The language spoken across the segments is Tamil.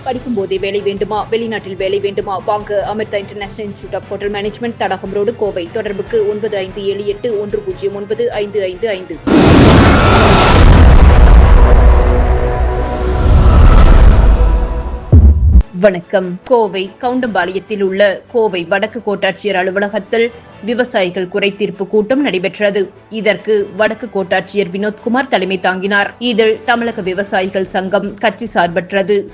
படிக்கும் போதே வேலை வேண்டுமா? வெளிநாட்டில் வேலை வேண்டுமா? வாங்க Amrita international institute of hotel management, Thadagam road, Kovai. தொடர்புக்கு 9578109555. வணக்கம். கோவை கவுண்டம்பாளையத்தில் உள்ள கோவை வடக்கு கோட்டாட்சியர் அலுவலகத்தில் விவசாயிகள் குறைதீர்ப்பு கூட்டம் நடைபெற்றது. இதற்கு வடக்கு கோட்டாட்சியர் வினோத்குமார் தலைமை தாங்கினார். இதில் தமிழக விவசாயிகள் சங்கம் கட்சி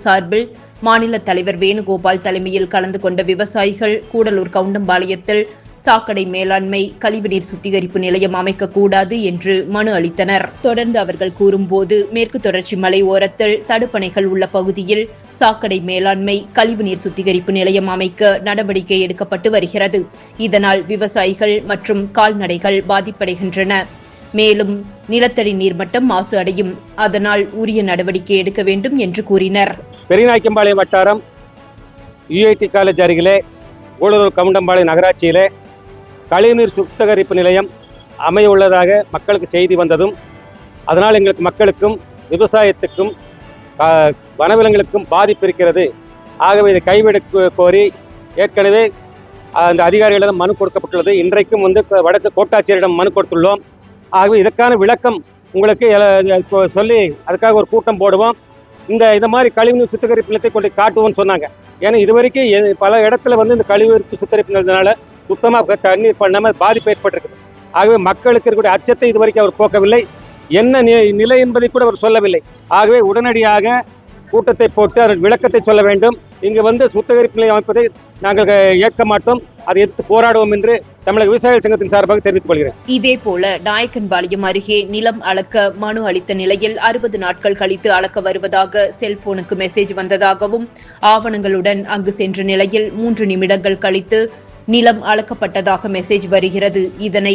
சார்பில் மாநில தலைவர் வேணுகோபால் தலைமையில் கலந்து கொண்ட விவசாயிகள் கூடலூர் கவுண்டம்பாளையத்தில் சாக்கடை மேலாண்மை கழிவுநீர் சுத்திகரிப்பு நிலையம் அமைக்கக்கூடாது என்று மனு அளித்தனர். தொடர்ந்து அவர்கள் கூறும்போது, மேற்கு தொடர்ச்சி மலை ஓரத்தில் தடுப்பணைகள் உள்ள பகுதியில் சாக்கடை மேலாண்மை கழிவுநீர் சுத்திகரிப்பு நிலையம் அமைக்க நடவடிக்கை எடுக்கப்பட்டு வருகிறது. இதனால் விவசாயிகள் மற்றும் கால்நடைகள் பாதிப்படைகின்றன. மேலும் நிலத்தடி நீர்மட்டம் மாசு அடையும். அதனால் உரிய நடவடிக்கை எடுக்க வேண்டும் என்று கூறினர். பெரியநாயக்கம்பாளையம் வட்டாரம் UIT காலேஜ் அருகிலே கூடலூர் கவுண்டம்பாளையம் நகராட்சியிலே கழிவுநீர் சுத்திகரிப்பு நிலையம் அமைய உள்ளதாக மக்களுக்கு செய்தி வந்ததும், அதனால் எங்களுக்கு மக்களுக்கும் விவசாயத்துக்கும் வனவிலங்குகளுக்கும் பாதிப்பு இருக்கிறது. ஆகவே இதை கைவிட கோரி ஏற்கனவே அந்த அதிகாரிகளிடம் மனு கொடுக்கப்பட்டுள்ளது. இன்றைக்கும் வடக்கு கோட்டாட்சியரிடம் மனு கொடுத்துள்ளோம். ஆகவே இதற்கான விளக்கம் உங்களுக்கு சொல்லி அதுக்காக ஒரு கூட்டம் போடுவோம். இந்த மாதிரி கழிவுநீர் சுத்திகரிப்பு நிலையத்தை கொண்டு காட்டுவோம்னு சொன்னாங்க. ஏன்னா இதுவரைக்கும் பல இடத்துல இந்த கழிவுநீர் சுத்திகரிப்பு நிலையத்தினால சுத்தமாக தண்ணீர் பண்ணாமல் பாதிப்பு ஏற்பட்டிருக்குது. ஆகவே மக்களுக்கு இருக்கக்கூடிய அச்சத்தை இதுவரைக்கும் அவர் போக்கவில்லை. என்ன நிலை என்பதை கூட அவர் சொல்லவில்லை. ஆகவே உடனடியாக கூட்டத்தை போட்டு அதன் விளக்கத்தை சொல்ல வேண்டும். இங்கு சுத்திகரிப்பு நிலையம் அமைப்பதை நாங்கள் ஏற்க மாட்டோம், அதை எதிர்த்து போராடுவோம் என்று தமிழக விவசாயிகள் சங்கத்தின் சார்பாக தெரிவித்துக் கொள்கிறேன். இதேபோல நாயக்கன்பாளையம் அருகே நிலம் அளக்க மனு அளித்த நிலையில் 60 நாட்கள் கழித்து அளக்க வருவதாக செல்போனுக்கு மெசேஜ் வந்ததாகவும், ஆவணங்களுடன் அங்கு சென்ற நிலையில் 3 நிமிடங்கள் கழித்து நிலம் அளக்கப்பட்டதாக மெசேஜ் வருகிறது. இதனை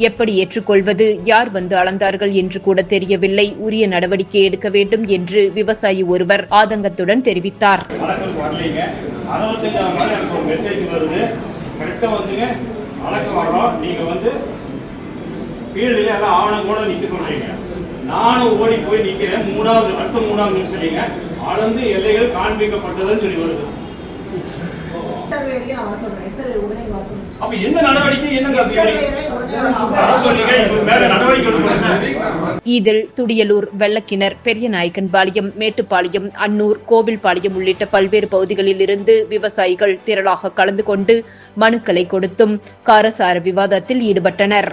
எப்படி ஏற்றுக்கொள்வது? யார் அளந்தார்கள் என்று கூட தெரியவில்லை. உரிய நடவடிக்கை எடுக்க வேண்டும் என்று விவசாயி ஒருவர் ஆதங்கத்துடன் தெரிவித்தார். நானும் ஓடி போய் நிக்கிறேன். மூணாவது நிமிஷம் அளந்து எல்லைகள் காண்பிக்கப்பட்டதுன்னு சொல்லி வருது. அப்ப என்ன நடவடிக்கை? இதில் துடியலூர், வெள்ளக்கிணர், பெரியநாயக்கன்பாளையம், மேட்டுப்பாளையம், அன்னூர், கோவில்பாளையம் உள்ளிட்ட பல்வேறு பகுதிகளில் இருந்து விவசாயிகள் திரளாக கலந்து கொண்டு மனுக்களை கொடுத்தும் காரசார விவாதத்தில் ஈடுபட்டனர்.